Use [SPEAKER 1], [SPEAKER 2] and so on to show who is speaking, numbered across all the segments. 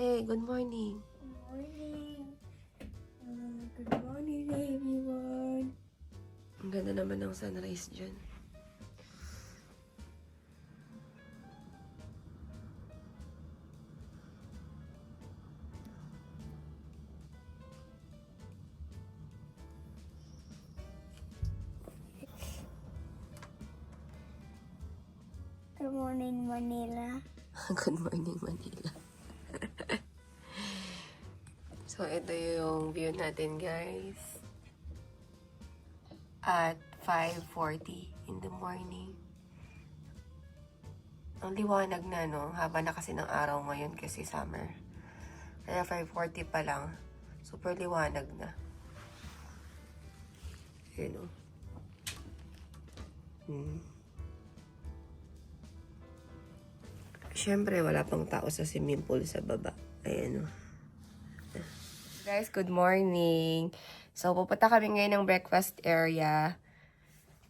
[SPEAKER 1] Hey, good morning.
[SPEAKER 2] Good morning. Good morning, everyone.
[SPEAKER 1] Ang ganda naman ng sunrise dyan.
[SPEAKER 2] Good morning, Manila.
[SPEAKER 1] Good morning, Manila. So, ito yung view natin, guys. At 5:40 in the morning. Ang liwanag na, no? Haba na kasi ng araw ngayon kasi summer. Kaya 5:40 pa lang. Super liwanag na. Ayan, oh. Siyempre, wala pang tao sa swimming pool sa baba. Ayan, oh. Guys, good morning. So, pupunta kami ngayon ng breakfast area.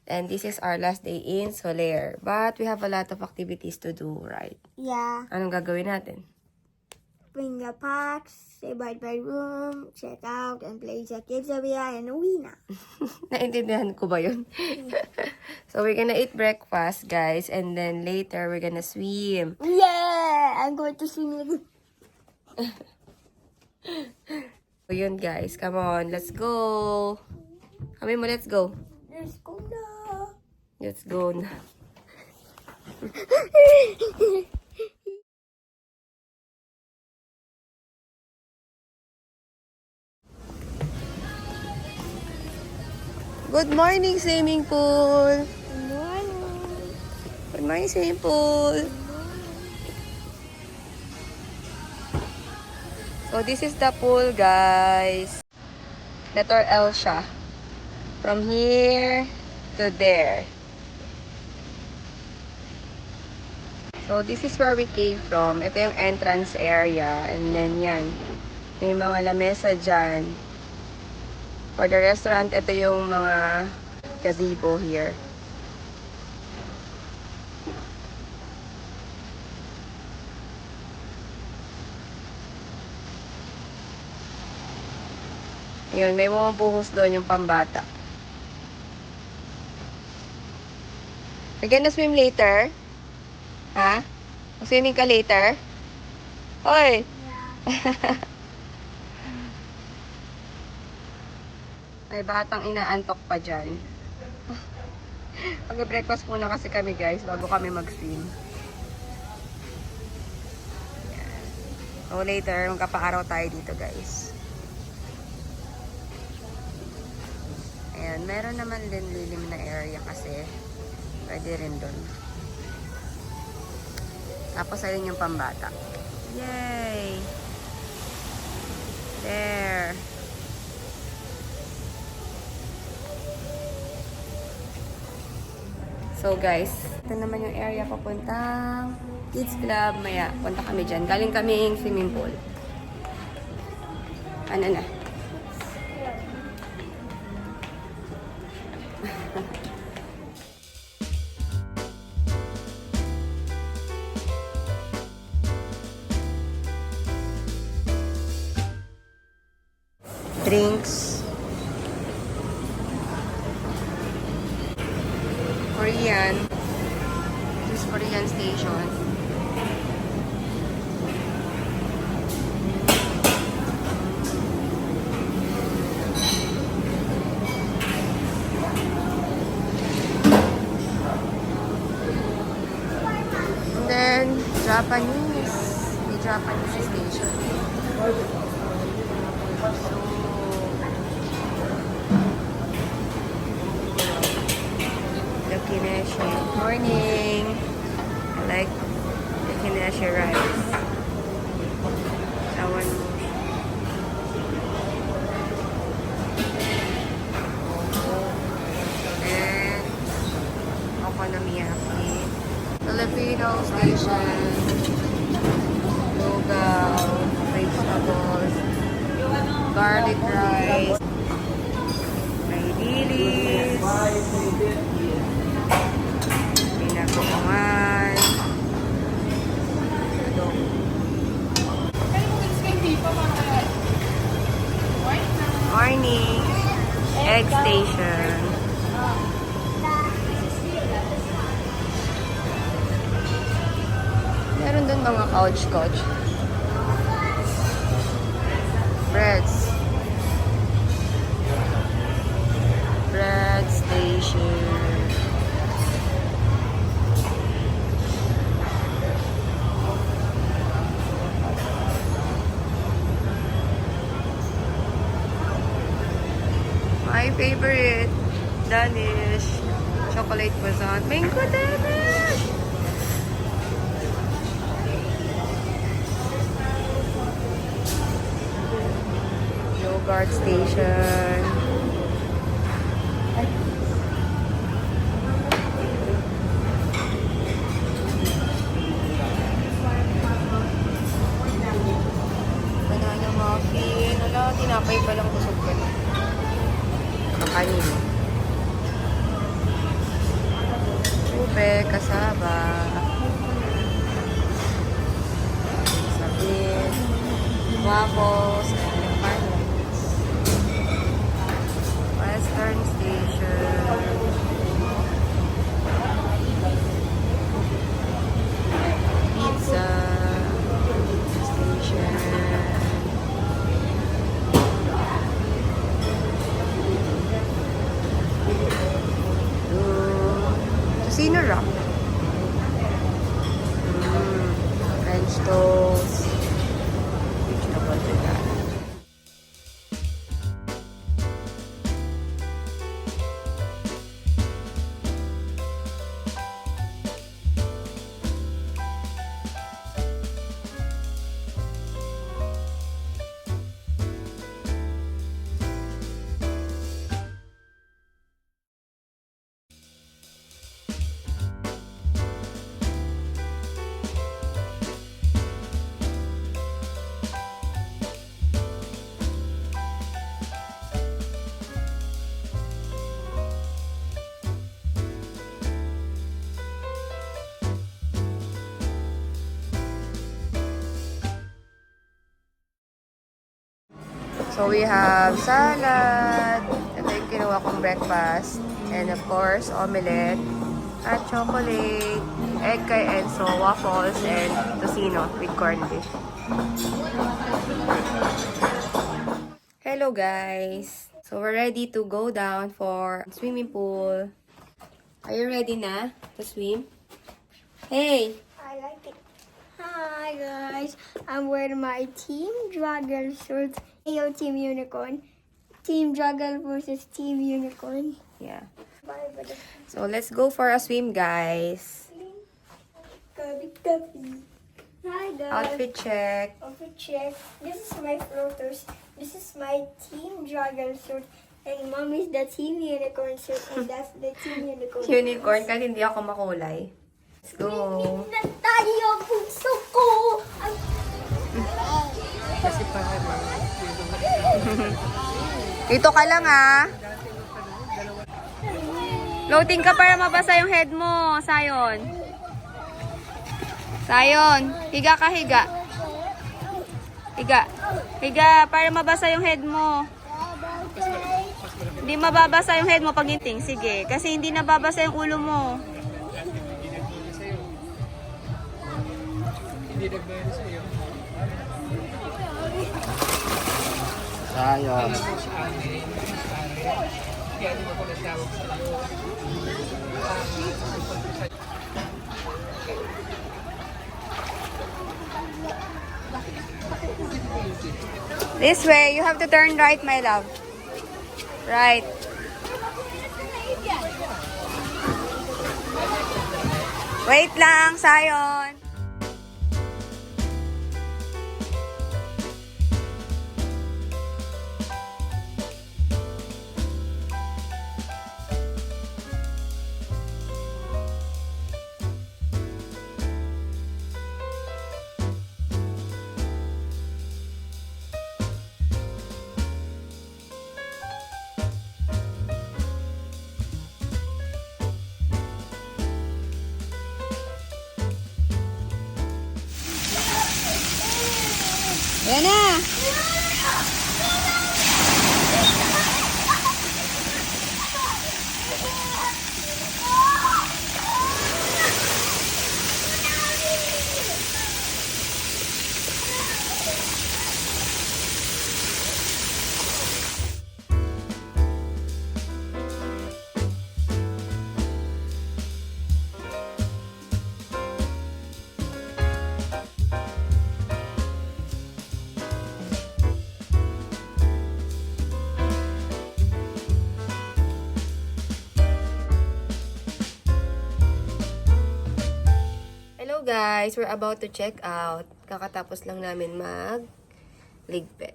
[SPEAKER 1] And this is our last day in Soler. But we have a lot of activities to do, right?
[SPEAKER 2] Yeah.
[SPEAKER 1] Anong gagawin natin?
[SPEAKER 2] Bring the packs, say bye to my room, check out, and play sa kids area, and uwi na.
[SPEAKER 1] Naintindihan ko ba yun? So, we're gonna eat breakfast, guys. And then later, we're gonna swim.
[SPEAKER 2] Yeah! I'm going to swim with
[SPEAKER 1] So, yun, guys. Come on, let's go. Kami mo, let's go.
[SPEAKER 2] Let's go na.
[SPEAKER 1] Let's go na. Good morning, swimming pool.
[SPEAKER 2] Good morning.
[SPEAKER 1] Good morning, swimming pool. So, this is the pool, guys. Letter L siya. From here to there. So, this is where we came from. Ito yung entrance area. And then, yan. May mga lamesa dyan. For the restaurant, ito yung mga gazebo here. Yun, may mga buhos doon yung pambata. We're gonna swim later? Ha? Swimming ka later? Hoy! May batang inaantok pa dyan. Mag-breakfast muna kasi kami, guys, bago kami mag-swim. So later, magkapaaraw tayo dito, guys. Ayan, meron naman din lilim na area kasi pwede rin doon. Tapos ayun yung pambata. Yay! There! So guys, ito naman yung area papuntang Kids Club. Maya, punta kami dyan. Galing kaming swimming pool. Ano na? Drinks. Korean. This is Korean station. And then, Japanese. May Japanese station. The Kineshi. Morning. I like the Kineshi rice. That one. And okonomiyaki. Filipino station. Lugaw. Vegetables. Garlic rice. May dilis. Pinakukungan. station. Meron dun mga couch. Bread station. My favorite, Danish chocolate croissant. Mango Danish! Yogurt station. Banana muffin. Wala, tinapay pa lang busog ka na. Kanin. Ube, kasaba. Sabin. Waffles. And pancakes. Western Station. Pizza. Station. Tocino wrap. French toast. Which na ba ito? So we have salad. Ito yung kinuha kong breakfast. And of course, omelette. At chocolate. Egg kay Enzo. Waffles. And tocino with corned beef. Hello guys. So we're ready to go down for swimming pool. Are you ready na to swim? Hey!
[SPEAKER 2] I like it. Hi guys, I'm wearing my Team Dragon shirt. AO Team Unicorn. Team Dragon versus Team Unicorn.
[SPEAKER 1] Yeah.
[SPEAKER 2] Bye.
[SPEAKER 1] So let's go for a swim, guys.
[SPEAKER 2] Cubby. Hi guys.
[SPEAKER 1] Outfit check.
[SPEAKER 2] Outfit check. This is my floaters. This is my Team Dragon shirt. And mom is the Team Unicorn shirt. And that's the Team Unicorn.
[SPEAKER 1] Unicorn, kasi hindi ako makulay. Let's go.
[SPEAKER 2] Na tayo, puso ko!
[SPEAKER 3] Kasi para
[SPEAKER 1] Dito ka lang, ah. Floating ka para mabasa yung head mo, Sayon. Sayon, higa ka, higa. Higa, para mabasa yung head mo. Hindi mababasa yung head mo pag ginting. Sige, kasi hindi nababasa yung ulo mo.
[SPEAKER 3] hindi nagbayad sa iyo.
[SPEAKER 4] Sayang.
[SPEAKER 3] Kaya di mo ko natawag sa iyo.
[SPEAKER 1] This way, you have to turn right, my love. Right. Wait lang, Sayon. Ayan na. guys, we're about to check out. Kakatapos lang namin ligpit.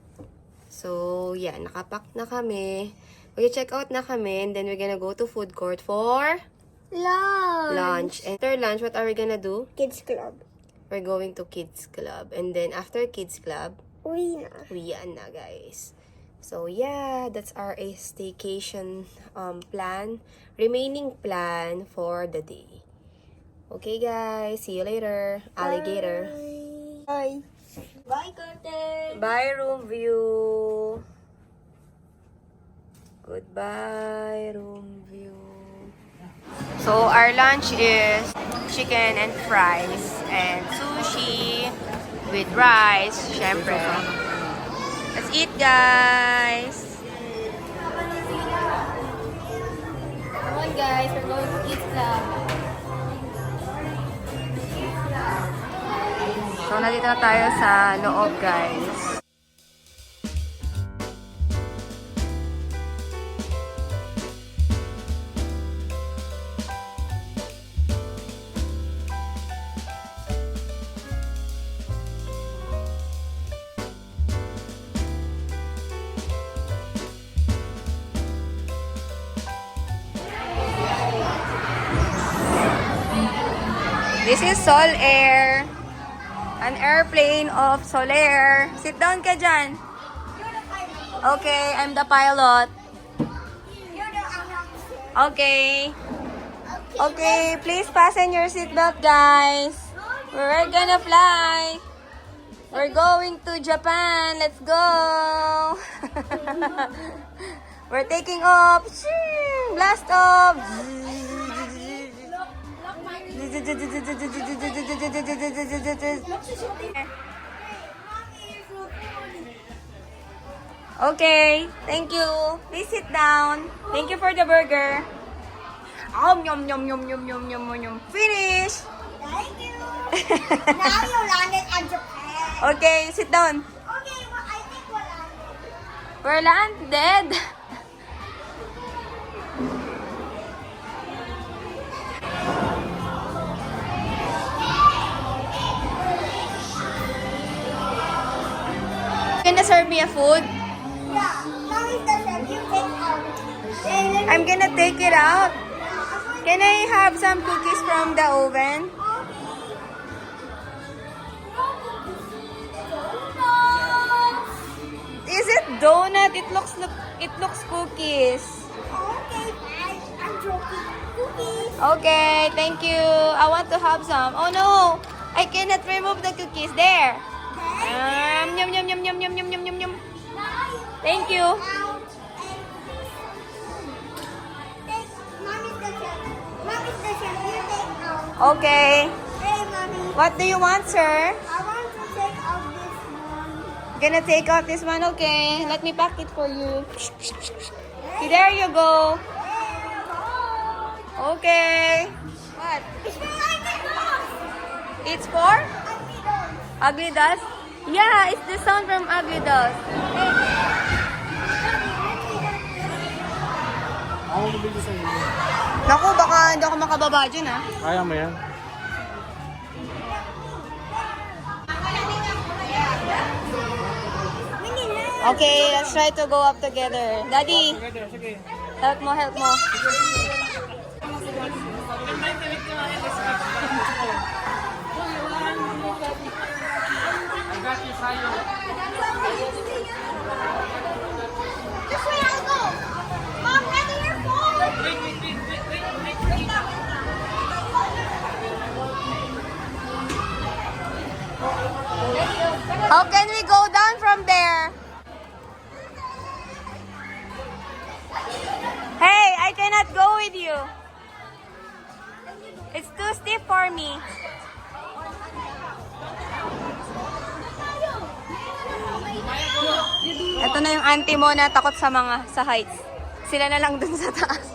[SPEAKER 1] So, yeah, nakapack na kami. Mag-check out na kami, and then we're gonna go to food court for lunch. And after lunch, what are we gonna do?
[SPEAKER 2] Kids Club.
[SPEAKER 1] We're going to Kids Club. And then after Kids Club,
[SPEAKER 2] Uwi na.
[SPEAKER 1] uwian na, guys. So, yeah, that's our staycation plan. Remaining plan for the day. Okay, guys. See you later. Alligator.
[SPEAKER 2] Bye. Bye, curtain.
[SPEAKER 1] Bye, room view. Goodbye, room view. So, our lunch is chicken and fries and sushi with rice, syempre. Let's eat, guys. Come on, guys. We're going to eat club. So, nandito na tayo sa loob, guys. This is Sol Air. An airplane of Solaire. Sit down ka dyan. Okay, I'm the pilot. Okay. Okay, please fasten your seatbelt, guys. We're gonna fly. We're going to Japan. Let's go. We're taking off. Blast off. Okay, thank you. Please sit down. Thank you for the burger. Yum, yum, yum, yum, yum, yum, yum. Finish.
[SPEAKER 2] Thank you. Now you landed at Japan.
[SPEAKER 1] Okay, sit down.
[SPEAKER 2] Okay, well, I think we're landed.
[SPEAKER 1] We're landed. Gonna serve me a food?
[SPEAKER 2] Yeah, mommy's the chef. You take out.
[SPEAKER 1] I'm gonna take it out. Can I have some cookies from the oven? Is it donut? It looks cookies.
[SPEAKER 2] Okay, fine. I'm joking. Cookies.
[SPEAKER 1] Okay, thank you. I want to have some. Oh no, I cannot remove the cookies. There. Yum yum yum yum yum yum yum yum yum. Thank you.
[SPEAKER 2] Out and take. Mommy's the chef. Mommy's the chef. You take out.
[SPEAKER 1] Okay.
[SPEAKER 2] Hey, mommy.
[SPEAKER 1] What do you want, sir?
[SPEAKER 2] I want to take out this one.
[SPEAKER 1] Gonna take out this one, okay? Let me pack it for you. Okay, there you go. Okay. What?
[SPEAKER 2] It's like a dog.
[SPEAKER 1] It's for
[SPEAKER 2] Ugly dog.
[SPEAKER 1] Ugly Dust? Yeah, it's the sound from Ugly Dust.
[SPEAKER 3] Ako mabili sa inyo.
[SPEAKER 1] Naku, baka hindi ako makababa dyan, ah.
[SPEAKER 3] Kaya mo yan?
[SPEAKER 1] Okay, let's try to go up together. Daddy,
[SPEAKER 3] Sige.
[SPEAKER 1] help mo, help mo.
[SPEAKER 3] I got you, Sayo.
[SPEAKER 2] This way I'll go. Mom, ready your phone.
[SPEAKER 1] How can we go down from there? Hey, I cannot go with you. It's too stiff for me. Ito na yung auntie mo na takot sa heights. Sila na lang dun sa taas.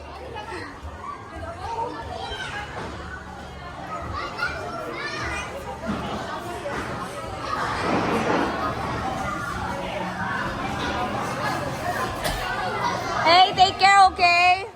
[SPEAKER 1] Hey, take care, okay?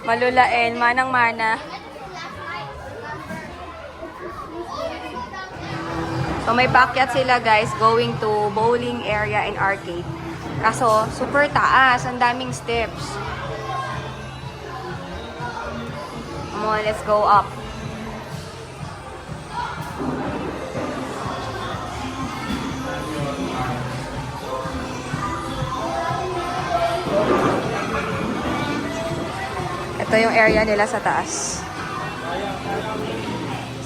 [SPEAKER 1] Malulain, manang-mana. So may paakyat sila guys going to bowling area and arcade. Kaso super taas, ang daming steps. Come on, let's go up. Ito yung area nila sa taas.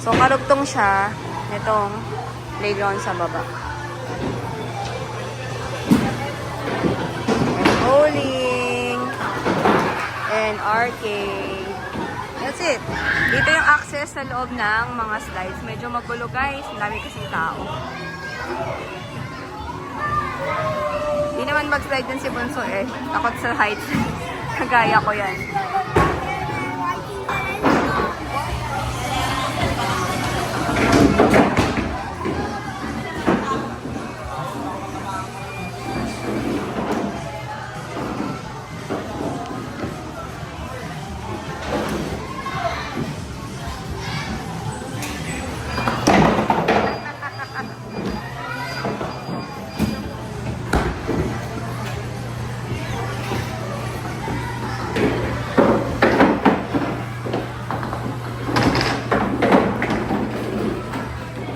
[SPEAKER 1] So karugtong siya nitong playground sa baba. And bowling and arcade. That's it. Dito yung access sa loob ng mga slides. Medyo magulo guys. Marami kasing tao. Hindi naman mag-slide din si Bunso eh. Takot sa heights. Kagaya ko yan.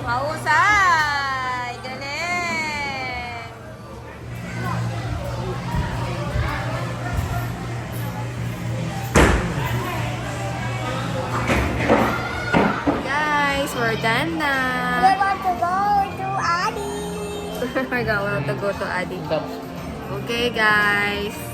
[SPEAKER 1] Mahusay! Galing! Guys, we're done na.
[SPEAKER 2] We're about to go to Addie.
[SPEAKER 1] We're going to go to Adi. Okay, guys.